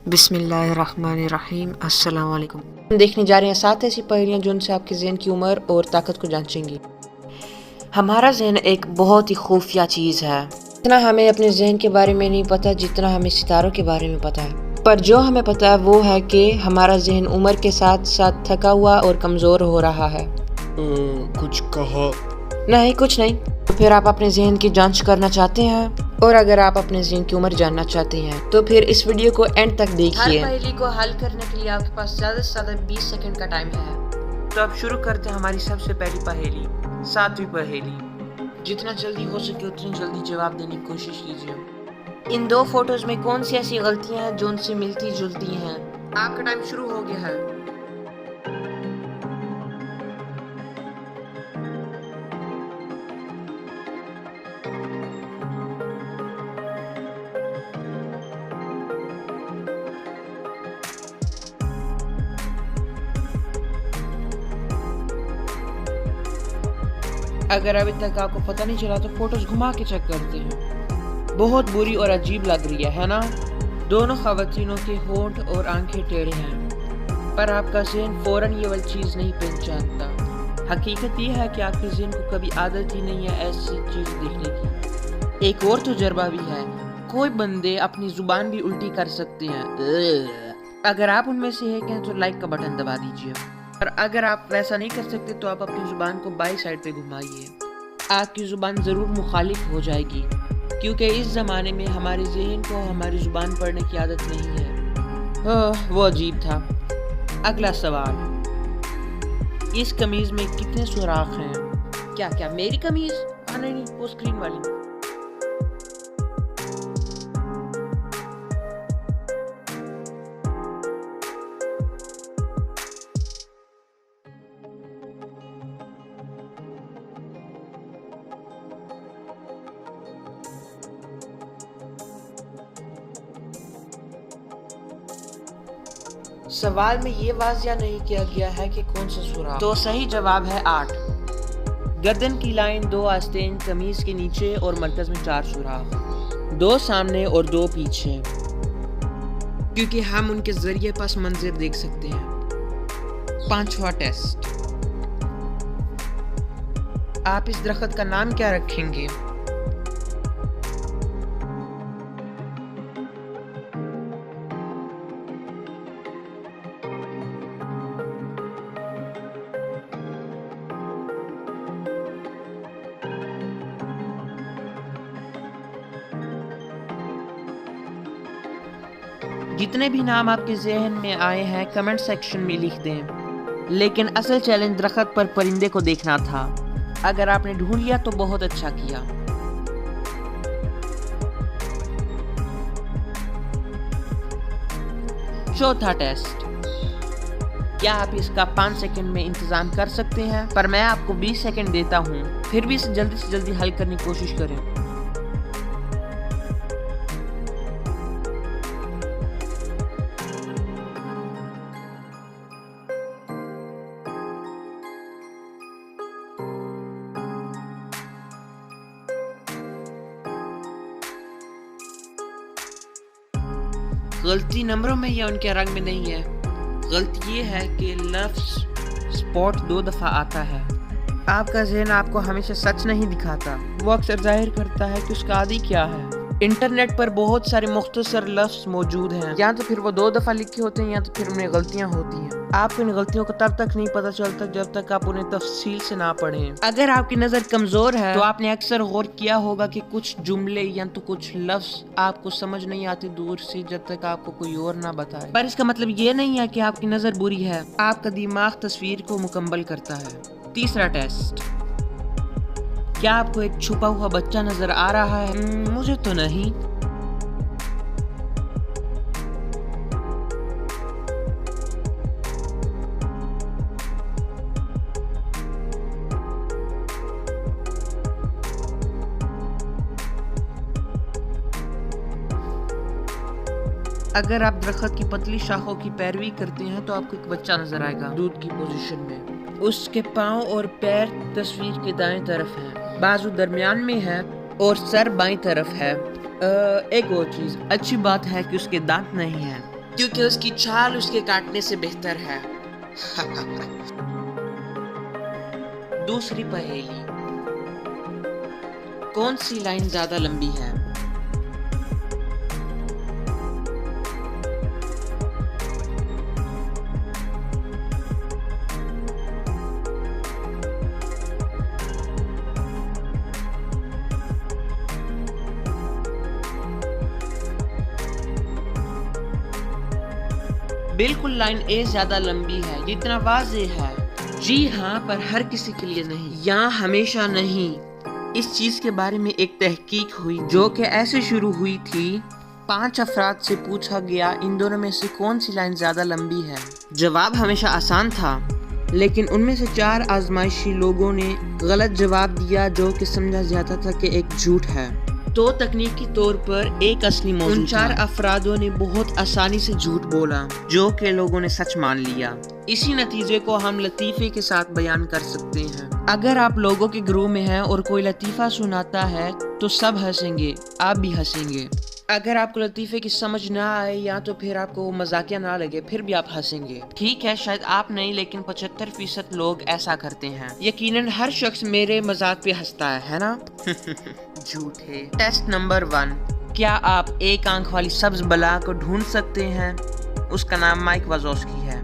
बिस्मिल्लाहिर्रहमानिर्रहीम। अस्सलाम वालेकुम। हम देखने जा रहे हैं 7 ऐसी पहेलियाँ जिनसे आपके ज़हन की उम्र और ताकत को जांचेंगी। हमारा ज़हन एक बहुत ही खुफिया चीज़ है। इतना हमें अपने ज़हन के बारे में नहीं पता जितना हमें सितारों के बारे में पता है। पर जो हमें पता है वो है कि हमारा ज़हन उम्र के साथ साथ थका हुआ और कमज़ोर हो रहा है। कुछ कहा? नहीं, कुछ नहीं। तो फिर आप अपने ज़हन की जांच करना चाहते हैं, और अगर आप अपने ज़हन की उम्र जानना चाहते हैं तो फिर इस वीडियो को एंड तक देखिए। हर पहेली को हल करने के लिए आपके पास ज़्यादा से ज़्यादा 20 सेकंड का टाइम है। तो अब शुरू करते हैं हमारी सबसे पहली पहेली, 7वीं पहेली। जितना जल्दी हो सके उतनी जल्दी जवाब देने की कोशिश कीजिए। इन दो फोटोज में कौन सी ऐसी गलतियां हैं जो उनसे मिलती जुलती हैं? आपका टाइम शुरू हो गया है। अगर अभी तक आपको पता नहीं चला तो फोटोज घुमा के चेक करते हैं। बहुत बुरी और अजीब लग रही है ना? दोनों खवातीनों के होंठ और आंखें टेढ़े हैं, पर आपका ज़हन फौरन ये वाली चीज़ नहीं पहचानता। हकीकत ये है कि आपके ज़हन को कभी आदत ही नहीं है ऐसी चीज़ देखने की। एक और तजुर्बा भी है, कोई बंदे अपनी जुबान भी उल्टी कर सकते हैं। अगर आप उनमें से एक हैं तो लाइक का बटन दबा दीजिए, और अगर आप वैसा नहीं कर सकते तो आप अपनी जुबान को बाई साइड पे घुमाइए। आपकी जुबान ज़रूर मुखालिफ हो जाएगी, क्योंकि इस ज़माने में हमारे ज़हन को हमारी जुबान पढ़ने की आदत नहीं है। वो अजीब था। अगला सवाल, इस कमीज में कितने सुराख हैं? क्या क्या मेरी कमीज? नहीं, वो स्क्रीन वाली। सवाल में ये वाजिया नहीं किया गया है कि कौन सा सुराख। तो सही जवाब है 8। गर्दन की लाइन 2 आस्तीन, कमीज के नीचे और मरकज में 4 सुराख, 2 सामने और 2 पीछे, क्योंकि हम उनके जरिए पस मंजर देख सकते हैं। 5वां टेस्ट, आप इस दरख्त का नाम क्या रखेंगे? जितने भी नाम आपके जहन में आए हैं कमेंट सेक्शन में लिख दें। लेकिन असल चैलेंज दरख्त पर परिंदे को देखना था। अगर आपने ढूंढ लिया तो बहुत अच्छा किया। चौथा टेस्ट, क्या आप इसका 5 सेकंड में इंतजाम कर सकते हैं? पर मैं आपको 20 सेकंड देता हूं, फिर भी इसे जल्दी से जल्दी हल करने की कोशिश करें। गलती नंबरों में या उनके रंग में नहीं है, गलती ये है कि लफ्ज़ स्पॉट 2 दफ़ा आता है। आपका ज़हन आपको हमेशा सच नहीं दिखाता, वो अक्सर जाहिर करता है कि उसका आदि क्या है। इंटरनेट पर बहुत सारे मुख्तसर लफ्ज़ मौजूद हैं, या तो फिर वो 2 दफ़ा लिखे होते हैं या तो फिर उनमें गलतियाँ होती हैं। आपको इन गलतियों को तब तक नहीं पता चलता जब तक आप उन्हें तफसील से ना पढ़ें। अगर आपकी नज़र कमज़ोर है तो आपने अक्सर गौर किया होगा कि कुछ जुमले या तो कुछ लफ्ज़ आपको समझ नहीं आते दूर से जब तक आपको कोई और ना बताए। पर इसका मतलब ये नहीं है कि आपकी नज़र बुरी है, आपका दिमाग तस्वीर को मुकम्मल करता है। तीसरा टेस्ट, क्या आपको एक छुपा हुआ बच्चा नजर आ रहा है? मुझे तो नहीं। अगर आप दरख्त की पतली शाखों की पैरवी करते हैं तो आपको एक बच्चा नजर आएगा दूध की पोजीशन में। उसके पाँव और पैर तस्वीर के दाएं तरफ हैं, बाजू दरमियान में है और सर बाईं तरफ है। एक और चीज, अच्छी बात है कि उसके दांत नहीं हैं। क्योंकि उसकी चाल उसके काटने से बेहतर है। दूसरी पहेली, कौन सी लाइन ज्यादा लंबी है? बिल्कुल, लाइन ए ज्यादा लंबी है, ये इतना वाज़ेह है। जी हाँ, पर हर किसी के लिए नहीं, यहाँ हमेशा नहीं। इस चीज के बारे में एक तहकीक हुई जो कि ऐसे शुरू हुई थी। 5 अफराद से पूछा गया इन दोनों में से कौन सी लाइन ज्यादा लंबी है। जवाब हमेशा आसान था, लेकिन उनमें से 4 आजमाइशी लोगों ने गलत जवाब दिया जो कि समझा जाता था कि एक झूठ है। तो तकनीकी तौर पर एक असली मौजूद उन 4 अफरादों ने बहुत आसानी से झूठ बोला जो कि लोगों ने सच मान लिया। इसी नतीजे को हम लतीफे के साथ बयान कर सकते हैं। अगर आप लोगों के ग्रुप में हैं और कोई लतीफ़ा सुनाता है तो सब हंसेंगे, आप भी हंसेंगे। अगर आपको लतीफ़े की समझ ना आए या तो फिर आपको मजाकिया ना लगे, फिर भी आप हंसेंगे। ठीक है, शायद आप नहीं, लेकिन 75% लोग ऐसा करते हैं। यकीनन हर शख्स मेरे मजाक पे हंसता है ना? झूठे। टेस्ट नंबर 1, क्या आप एक आंख वाली सब्ज बला को ढूंढ सकते हैं? उसका नाम माइक वाज़ोव्स्की है।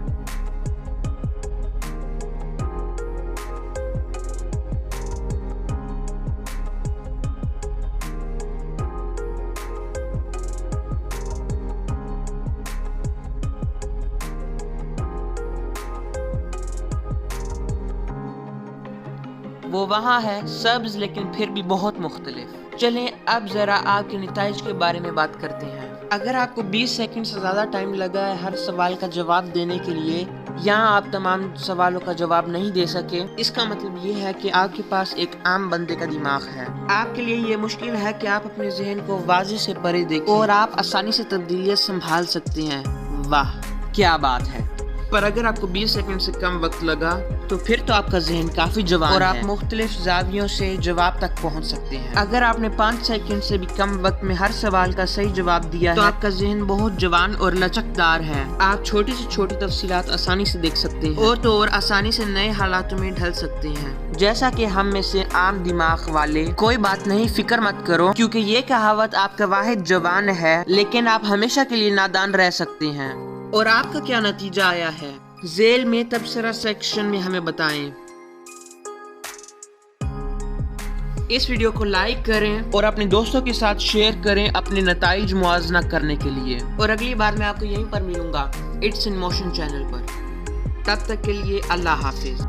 वो वहाँ है, सब्ज लेकिन फिर भी बहुत मुख्तलिफ। चलें अब जरा आपके नताइज के बारे में बात करते हैं। अगर आपको 20 सेकंड से ज़्यादा टाइम लगा है हर सवाल का जवाब देने के लिए, या आप तमाम सवालों का जवाब नहीं दे सके, इसका मतलब ये है कि आपके पास एक आम बंदे का दिमाग है। आपके लिए ये मुश्किल है कि आप अपने जहन को वाज़े से परे देखें और आप आसानी से तब्दीलियाँ संभाल सकते हैं। वाह क्या बात है। पर अगर आपको 20 सेकंड से कम वक्त लगा तो फिर तो आपका जहन काफी जवान और आप मुख्तलिफ जावियों से जवाब तक पहुंच सकते हैं। अगर आपने 5 सेकंड से भी कम वक्त में हर सवाल का सही जवाब दिया तो आपका जहन बहुत जवान और लचकदार है। आप छोटी से छोटी तफसीलात आसानी से देख सकते हैं और तो और आसानी से नए हालातों में ढल सकते हैं। जैसा कि हम में से आम दिमाग वाले, कोई बात नहीं, फिक्र मत करो, क्योंकि ये कहावत आपका वाहिद जवान है, लेकिन आप हमेशा के लिए नादान रह सकते हैं। और आपका क्या नतीजा आया है ज़ेल में तबसरा सेक्शन में हमें बताएं। इस वीडियो को लाइक करें और अपने दोस्तों के साथ शेयर करें अपने नताइज मुआजना करने के लिए। और अगली बार मैं आपको यहीं पर मिलूंगा इट्स इन मोशन चैनल पर। तब तक के लिए अल्लाह हाफिज।